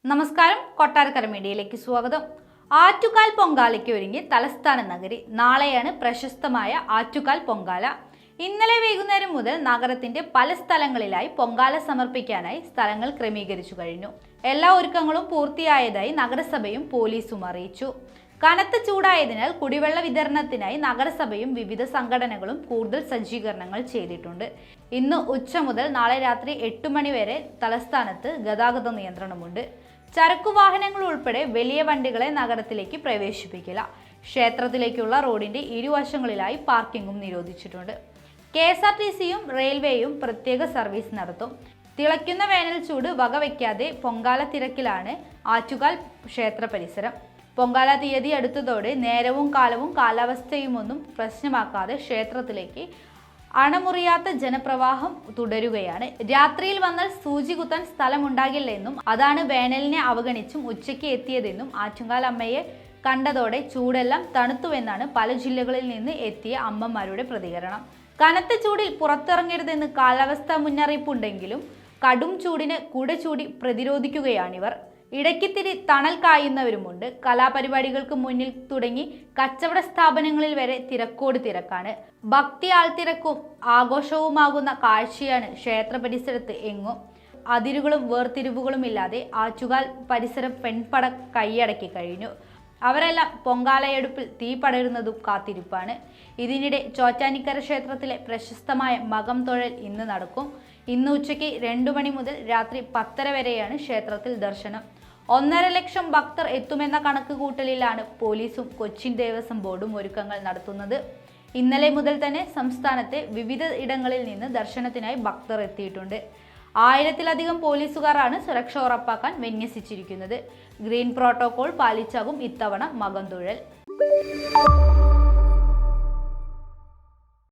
നമസ്കാരം, കൊട്ടാരക്കര മീഡിയയിലേക്ക് സ്വാഗതം. ആറ്റുകാൽ പൊങ്കാലയ്ക്ക് ഒരുങ്ങി തലസ്ഥാന നഗരി. നാളെയാണ് പ്രശസ്തമായ ആറ്റുകാൽ പൊങ്കാല. ഇന്നലെ വൈകുന്നേരം മുതൽ നഗരത്തിന്റെ പല സ്ഥലങ്ങളിലായി പൊങ്കാല സമർപ്പിക്കാനായി സ്ഥലങ്ങൾ ക്രമീകരിച്ചു കഴിഞ്ഞു. എല്ലാ ഒരുക്കങ്ങളും പൂർത്തിയായതായി നഗരസഭയും പോലീസും അറിയിച്ചു. കനത്ത ചൂടായതിനാൽ കുടിവെള്ള വിതരണത്തിനായി നഗരസഭയും വിവിധ സംഘടനകളും കൂടുതൽ സജ്ജീകരണങ്ങൾ ചെയ്തിട്ടുണ്ട്. ഇന്ന് ഉച്ച മുതൽ നാളെ രാത്രി 8 മണി വരെ തലസ്ഥാനത്ത് ഗതാഗത നിയന്ത്രണമുണ്ട്. ചരക്കുവാഹനങ്ങൾ ഉൾപ്പെടെ വലിയ വണ്ടികളെ നഗരത്തിലേക്ക് പ്രവേശിപ്പിക്കില്ല. ക്ഷേത്രത്തിലേക്കുള്ള റോഡിന്റെ ഇരുവശങ്ങളിലായി പാർക്കിംഗും നിരോധിച്ചിട്ടുണ്ട്. KSRTCയും റെയിൽവേയും പ്രത്യേക സർവീസ് നടത്തും. തിളയ്ക്കുന്ന വേനൽ ചൂട് വകവയ്ക്കാതെ പൊങ്കാല തിരക്കിലാണ് ആറ്റുകാൽ ക്ഷേത്ര പരിസരം. പൊങ്കാല തീയതി അടുത്തതോടെ നേരവും കാലവും കാലാവസ്ഥയുമൊന്നും പ്രശ്നമാക്കാതെ ക്ഷേത്രത്തിലേക്ക് അണമുറിയാത്ത ജനപ്രവാഹം തുടരുകയാണ്. രാത്രിയിൽ വന്നാൽ സൂചി കുത്താൻ സ്ഥലമുണ്ടാകില്ലെന്നും അതാണ് വേനലിനെ അവഗണിച്ചും ഉച്ചയ്ക്ക് എത്തിയതെന്നും ആറ്റുകാൽ അമ്മയെ കണ്ടതോടെ ചൂടെല്ലാം തണുത്തുവെന്നാണ് പല ജില്ലകളിൽ നിന്ന് എത്തിയ അമ്മമാരുടെ പ്രതികരണം. കനത്ത ചൂടിൽ പുറത്തിറങ്ങരുതെന്ന് കാലാവസ്ഥാ മുന്നറിയിപ്പുണ്ടെങ്കിലും കടും ചൂടിന് കുട ചൂടി പ്രതിരോധിക്കുകയാണിവർ. ഇടയ്ക്കിത്തിരി തണൽ കായുന്നവരുമുണ്ട്. കലാപരിപാടികൾക്ക് മുന്നിൽ തുടങ്ങി കച്ചവട സ്ഥാപനങ്ങളിൽ വരെ തിരക്കോട് തിരക്കാണ്. ഭക്തി ആൾത്തിരക്കും ആഘോഷവുമാകുന്ന കാഴ്ചയാണ് ക്ഷേത്ര പരിസരത്ത് എങ്ങും. അതിരുകളും വേർതിരിവുകളും ഇല്ലാതെ ആറ്റുകാൽ പരിസരം പെൺപട കൈയടക്കി കഴിഞ്ഞു. അവരെല്ലാം പൊങ്കാലയെടുപ്പിൽ തീ പടരുന്നതും കാത്തിരിപ്പാണ്. ഇതിനിടെ ചോറ്റാനിക്കര ക്ഷേത്രത്തിലെ പ്രശസ്തമായ മകം തൊഴൽ ഇന്ന് നടക്കും. ഇന്ന് ഉച്ചയ്ക്ക് 2 മണി മുതൽ രാത്രി 10:30 വരെയാണ് ക്ഷേത്രത്തിൽ ദർശനം. 1.5 ലക്ഷം ഭക്തർ എത്തുമെന്ന കണക്ക് കൂട്ടലിലാണ് പോലീസും കൊച്ചിൻ ദേവസ്വം ബോർഡും ഒരുക്കങ്ങൾ നടത്തുന്നത്. ഇന്നലെ മുതൽ തന്നെ സംസ്ഥാനത്തെ വിവിധ ഇടങ്ങളിൽ നിന്ന് ദർശനത്തിനായി ഭക്തർ എത്തിയിട്ടുണ്ട്. 1000-ലധികം പോലീസുകാരാണ് സുരക്ഷ ഉറപ്പാക്കാൻ വിന്യസിച്ചിരിക്കുന്നത്. ഗ്രീൻ പ്രോട്ടോകോൾ പാലിച്ചാകും ഇത്തവണ മകം തൊഴൽ.